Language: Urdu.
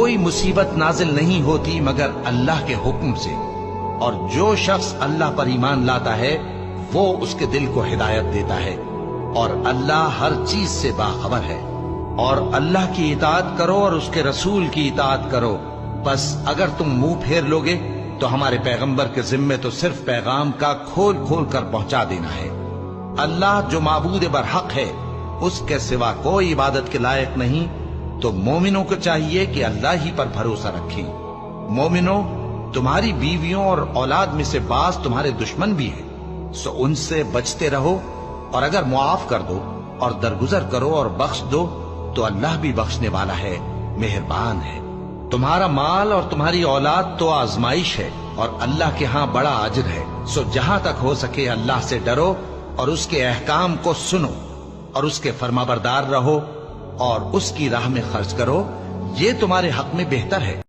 کوئی مصیبت نازل نہیں ہوتی مگر اللہ کے حکم سے، اور جو شخص اللہ پر ایمان لاتا ہے وہ اس کے دل کو ہدایت دیتا ہے، اور اللہ ہر چیز سے باخبر ہے۔ اور اللہ کی اطاعت کرو اور اس کے رسول کی اطاعت کرو، بس اگر تم منہ پھیر لوگے تو ہمارے پیغمبر کے ذمے تو صرف پیغام کا کھول کھول کر پہنچا دینا ہے۔ اللہ جو معبود برحق ہے اس کے سوا کوئی عبادت کے لائق نہیں، تو مومنوں کو چاہیے کہ اللہ ہی پر بھروسہ رکھیں۔ مومنوں، تمہاری بیویوں اور اولاد میں سے بعض تمہارے دشمن بھی ہیں، سو ان سے بچتے رہو، اور اگر معاف کر دو اور درگزر کرو اور بخش دو تو اللہ بھی بخشنے والا ہے، مہربان ہے۔ تمہارا مال اور تمہاری اولاد تو آزمائش ہے، اور اللہ کے ہاں بڑا اجر ہے، سو جہاں تک ہو سکے اللہ سے ڈرو اور اس کے احکام کو سنو اور اس کے فرمانبردار رہو اور اس کی راہ میں خرچ کرو، یہ تمہارے حق میں بہتر ہے۔